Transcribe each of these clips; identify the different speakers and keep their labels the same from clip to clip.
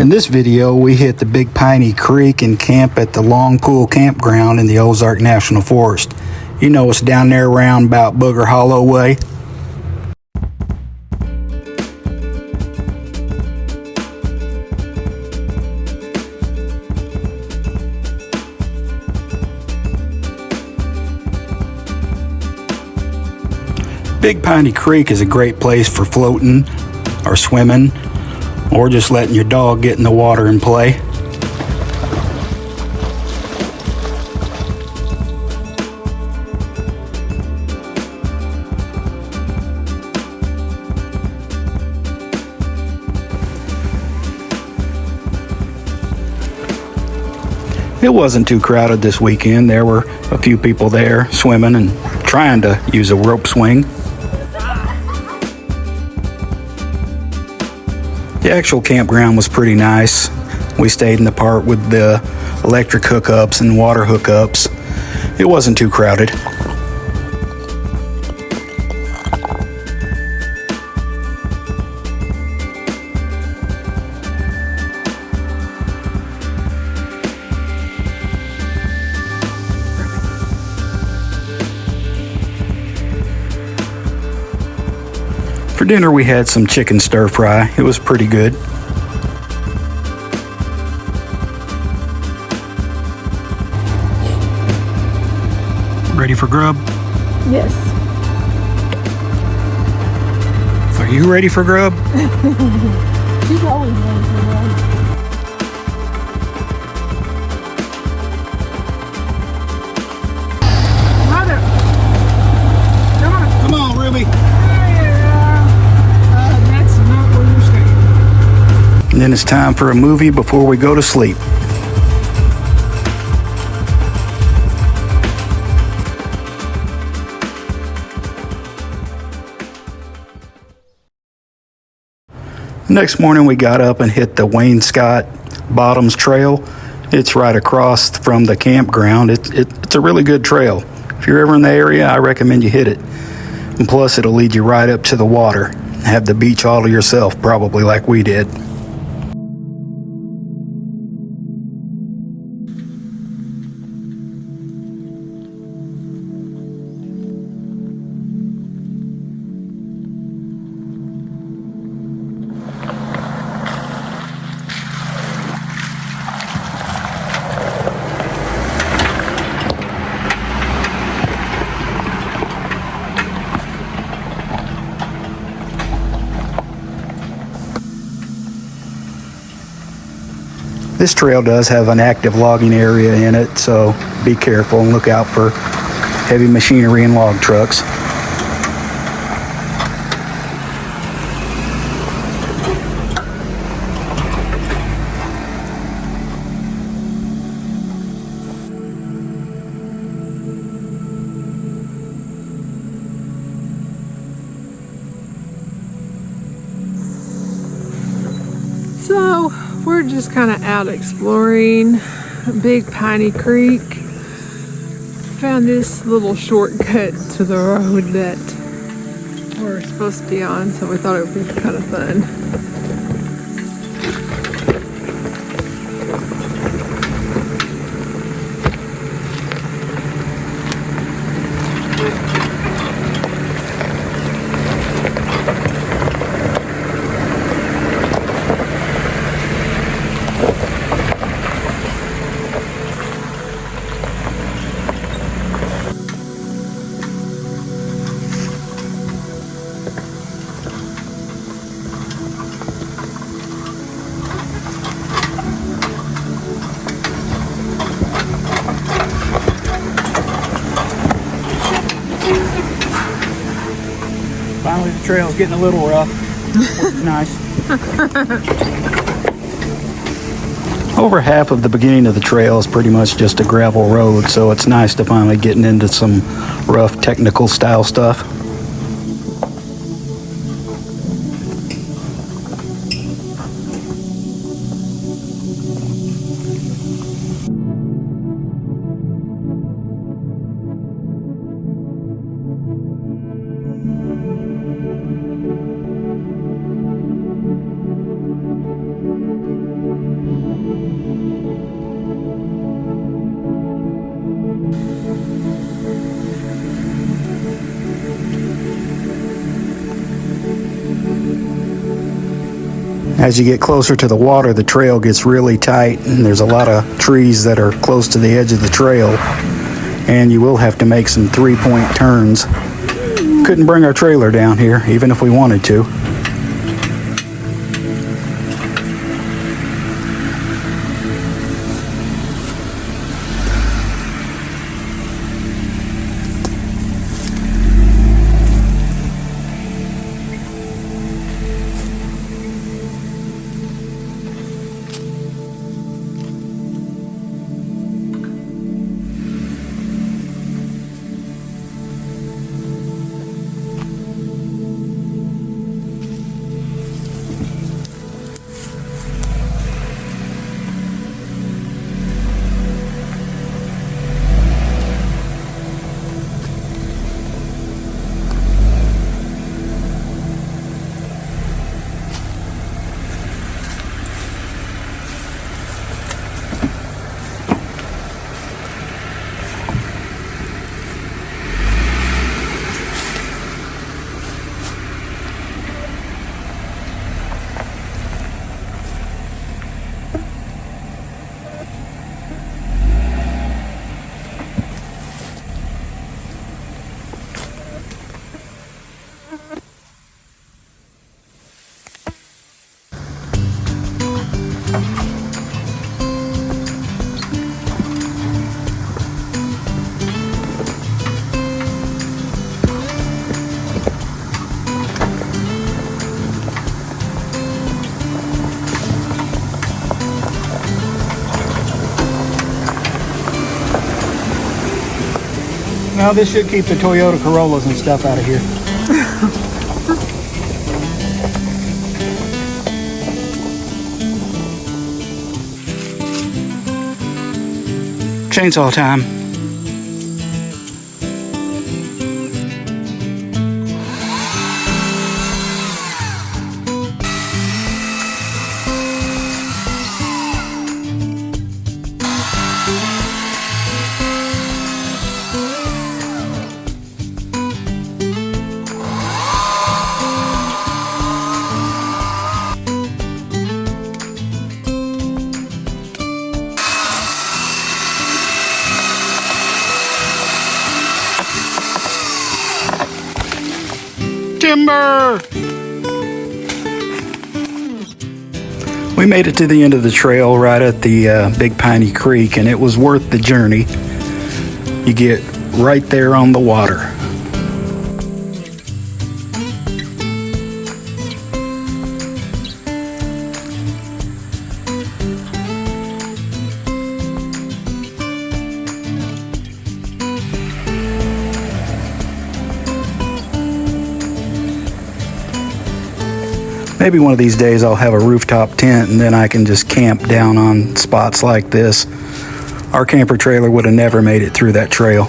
Speaker 1: In this video, we hit the Big Piney Creek and camp at the Long Pool Campground in the Ozark National Forest. You know, it's down there around about Booger Hallow way. Big Piney Creek is a great place for floating or swimming, or just letting your dog get in the water and play. It wasn't too crowded this weekend. There were a few people there swimming and trying to use a rope swing. The actual campground was pretty nice. We stayed in the part with the electric hookups and water hookups. It wasn't too crowded. For dinner, we had some chicken stir fry. It was pretty good. Ready for grub?
Speaker 2: Yes.
Speaker 1: Are you ready for grub?
Speaker 2: She's always ready for grub. Mother!
Speaker 1: Come on, Ruby.
Speaker 2: That's not where you're staying.
Speaker 1: And then it's time for a movie before we go to sleep. Next morning we got up and hit the Wayne Scott Bottoms Trail. It's right across from the campground. It's a really good trail. If you're ever in the area, I recommend you hit it. And plus it'll lead you right up to the water. Have the beach all to yourself, probably like we did. This trail does have an active logging area in it, so be careful and look out for heavy machinery and log trucks.
Speaker 2: So, we're just kind of out exploring Big Piney Creek. Found this little shortcut to the road that we're supposed to be on, so we thought it would be kind of fun. Finally, the trail's getting a little rough, which is nice. Over half of the beginning of the trail is pretty much just a gravel road, so it's nice to finally getting into some rough technical style stuff.
Speaker 1: As you get closer to the water, the trail gets really tight, and there's a lot of trees that are close to the edge of the trail, and you will have to make some three-point turns. Couldn't bring our trailer down here, even if we wanted to. Now this should keep the Toyota Corollas and stuff out of here. Chainsaw time. Timber! We made it to the end of the trail right at the Big Piney Creek, and it was worth the journey. You get right there on the water. Maybe one of these days I'll have a rooftop tent and then I can just camp down on spots like this. Our camper trailer would have never made it through that trail.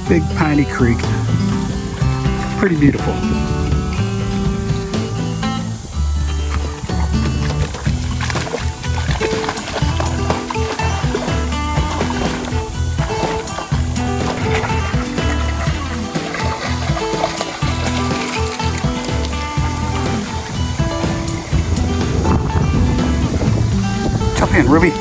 Speaker 1: Big Piney Creek. Pretty beautiful. Jump in, Ruby.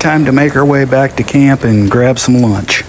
Speaker 1: time to make our way back to camp and grab some lunch.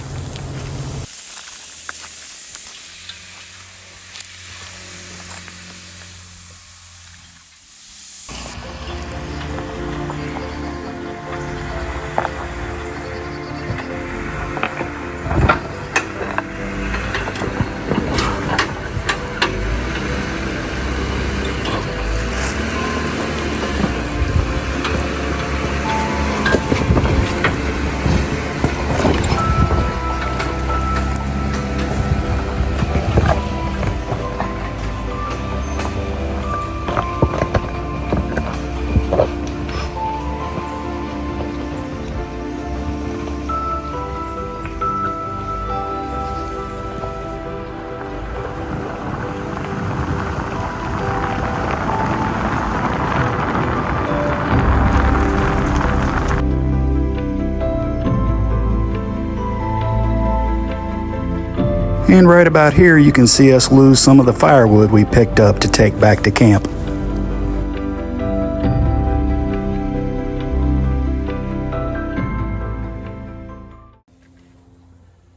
Speaker 1: And right about here you can see us lose some of the firewood we picked up to take back to camp.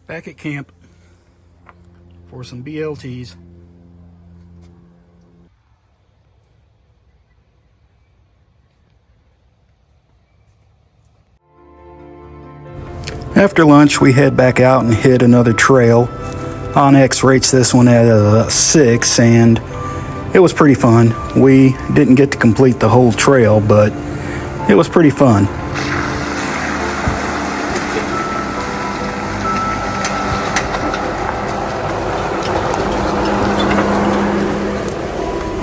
Speaker 1: Back at camp for some BLTs. After lunch we head back out and hit another trail. Onyx rates this one at a 6, and it was pretty fun. We didn't get to complete the whole trail, but it was pretty fun.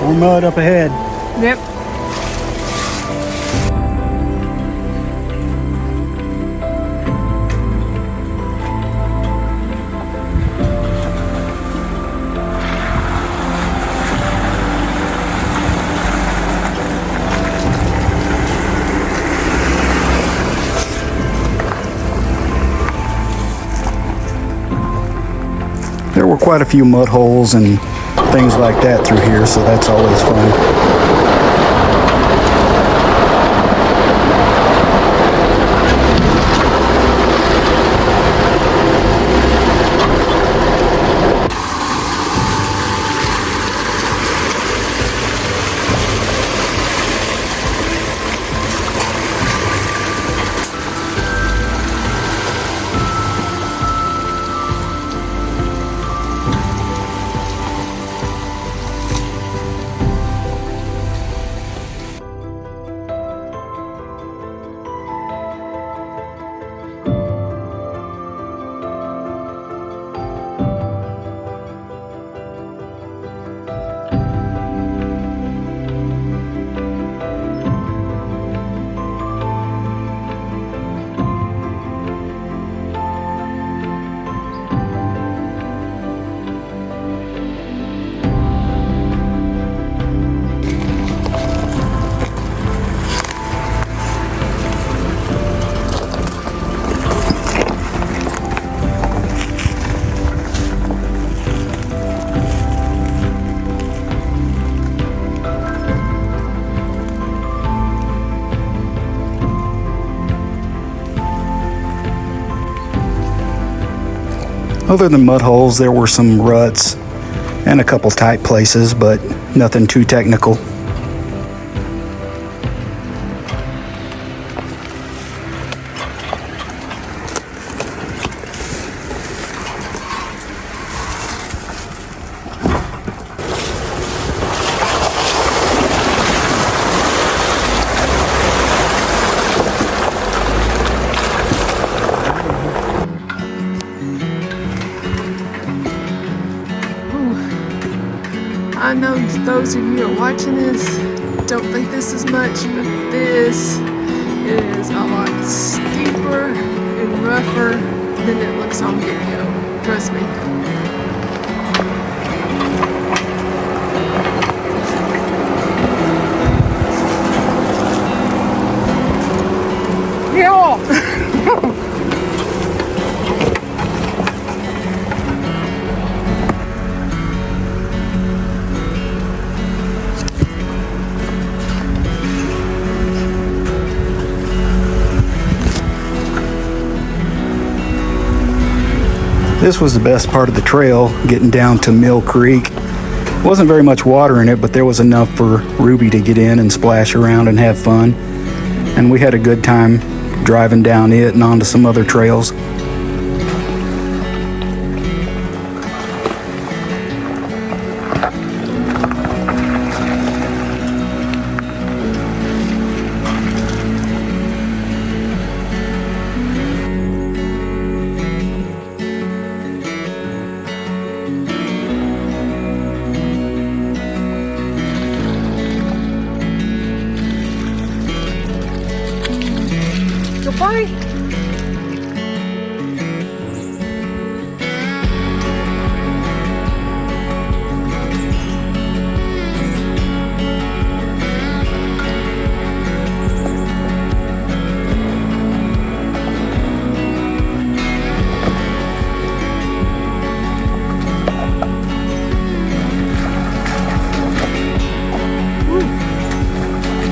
Speaker 1: More mud up ahead.
Speaker 2: Yep.
Speaker 1: There were quite a few mud holes and things like that through here, so that's always fun. Other than mud holes, there were some ruts and a couple tight places, but nothing too technical.
Speaker 2: I know those of you who are watching this don't think this is much, but this is a lot steeper and rougher than it looks on video. Trust me. Yeah.
Speaker 1: This was the best part of the trail, getting down to Mill Creek. Wasn't very much water in it, but there was enough for Ruby to get in and splash around and have fun. And we had a good time driving down it and onto some other trails.
Speaker 2: Goodbye.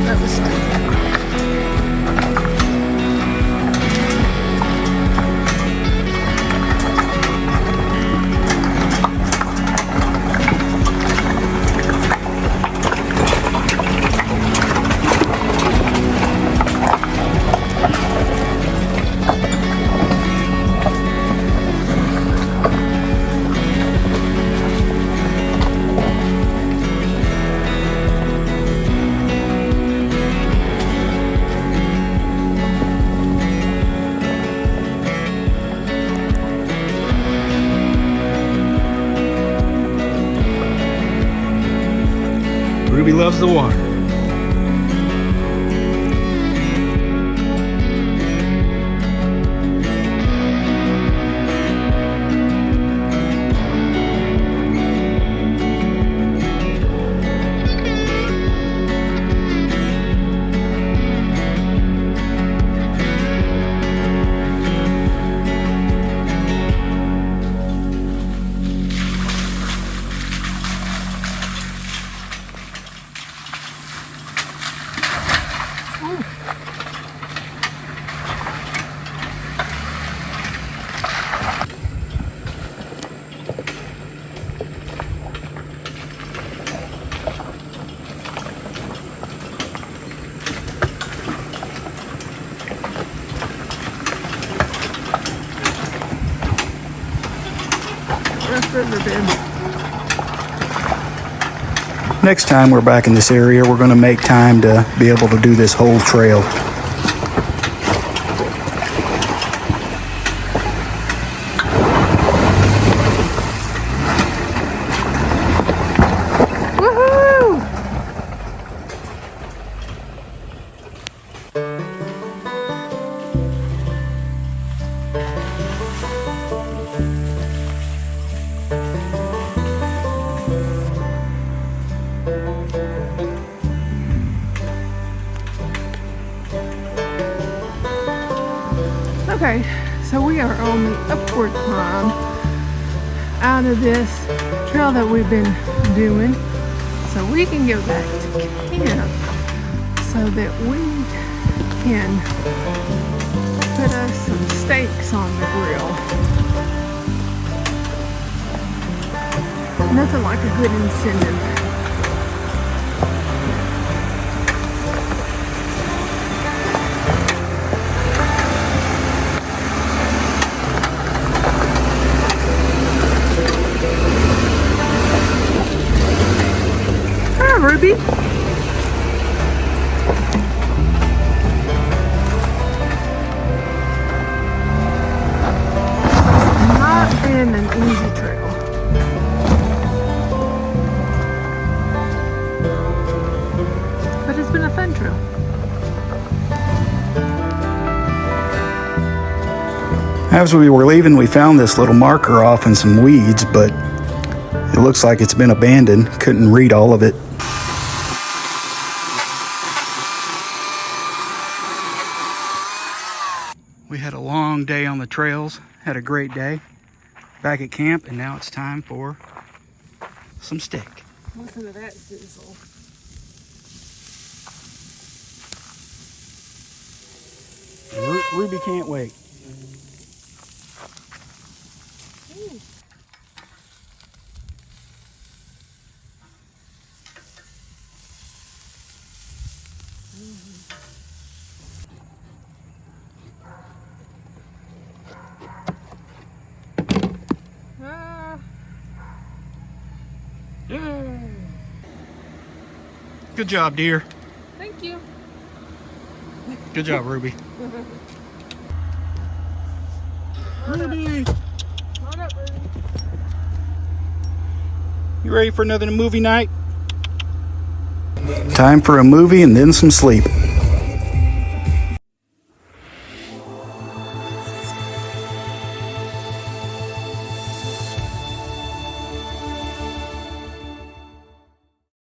Speaker 2: That was steep.
Speaker 1: Ruby loves the water. Next time we're back in this area, we're going to make time to be able to do this whole trail.
Speaker 2: Woohoo! Okay, so we are on the upward climb out of this trail that we've been doing, so we can go back to camp so that we can put us some steaks on the grill. Nothing like a good incentive. Ruby. Not been an easy trail. But it's been a fun trail.
Speaker 1: As we were leaving, we found this little marker off in some weeds, but it looks like it's been abandoned. Couldn't read all of it. We had a long day on the trails, had a great day. Back at camp, and now it's time for some steak.
Speaker 2: Listen to that sizzle.
Speaker 1: Ruby can't wait.
Speaker 2: Ah,
Speaker 1: Good job, dear.
Speaker 2: thank you.
Speaker 1: Good job, Ruby. Ruby,
Speaker 2: Hold up, Ruby.
Speaker 1: you ready for another movie night? Time for a movie and then some sleep.